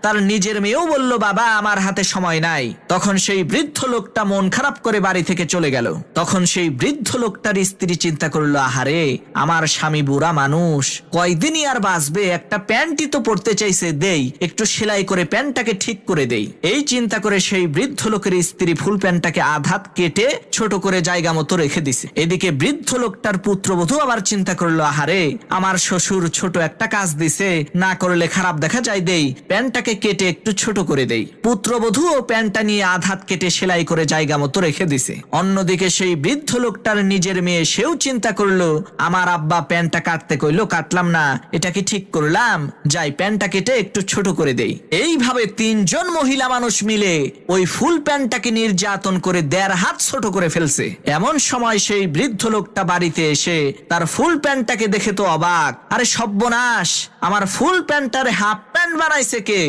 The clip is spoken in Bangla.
তার নিজের মেয়েও বলল, বাবা আমার হাতে সময় নাই। তখন সেই বৃদ্ধ লোকটা মন খারাপ করে বাড়ি থেকে চলে গেল। তখন সেই বৃদ্ধ লোকটার স্ত্রী চিন্তা করলো, আহারে আমার স্বামী বুড়া মানুষ, কয়দিনই আর বাঁচবে, একটা প্যান্টই তো পরতে চাইছে, দেই একটু সেলাই করে প্যান্টটাকে ঠিক করে দেই। এই চিন্তা করে সেই বৃদ্ধ লোকের স্ত্রী ফুল প্যান্টটাকে আধাত কেটে ছোট করে জায়গা মতো রেখে দিছে। এদিকে বৃদ্ধ লোকটার পুত্রবধূ আবার চিন্তা করলো, আহারে আমার শ্বশুর ছোট একটা কাজ দিছে, না করলে খারাপ দেখা যায়, দেই প্যান্টটাকে কেটে একটু ছোট করে দেই। পুত্রবধূ ও প্যান্টটা নিয়ে আধাত কেটে সেলাই করে জায়গা মতো রেখে দিছে। অন্যদিকে সেই বৃদ্ধ লোকটার নিজের মেয়ে, সেও চিন্তা করলো, আমার আব্বা প্যান্টটা কাটতে কইলো, কাটলাম না, এটা কি ঠিক করলাম, যাই প্যান্টটা কেটে একটু ছোট করে দেই। এইভাবে তিনজন মহিলা মানুষ মিলে ওই ফুল প্যান্টটাকে নির্যাতন করে 1.5 হাত ছোট করে ফেলছে। এমন সময় সেই বৃদ্ধ লোকটা বাড়িতে এসে তার ফুল প্যান্টটাকে দেখে তো অবাক, আরে সর্বনাশ, আমার ফুল প্যান্টটার হাফ প্যান্ট বানাইছে কে?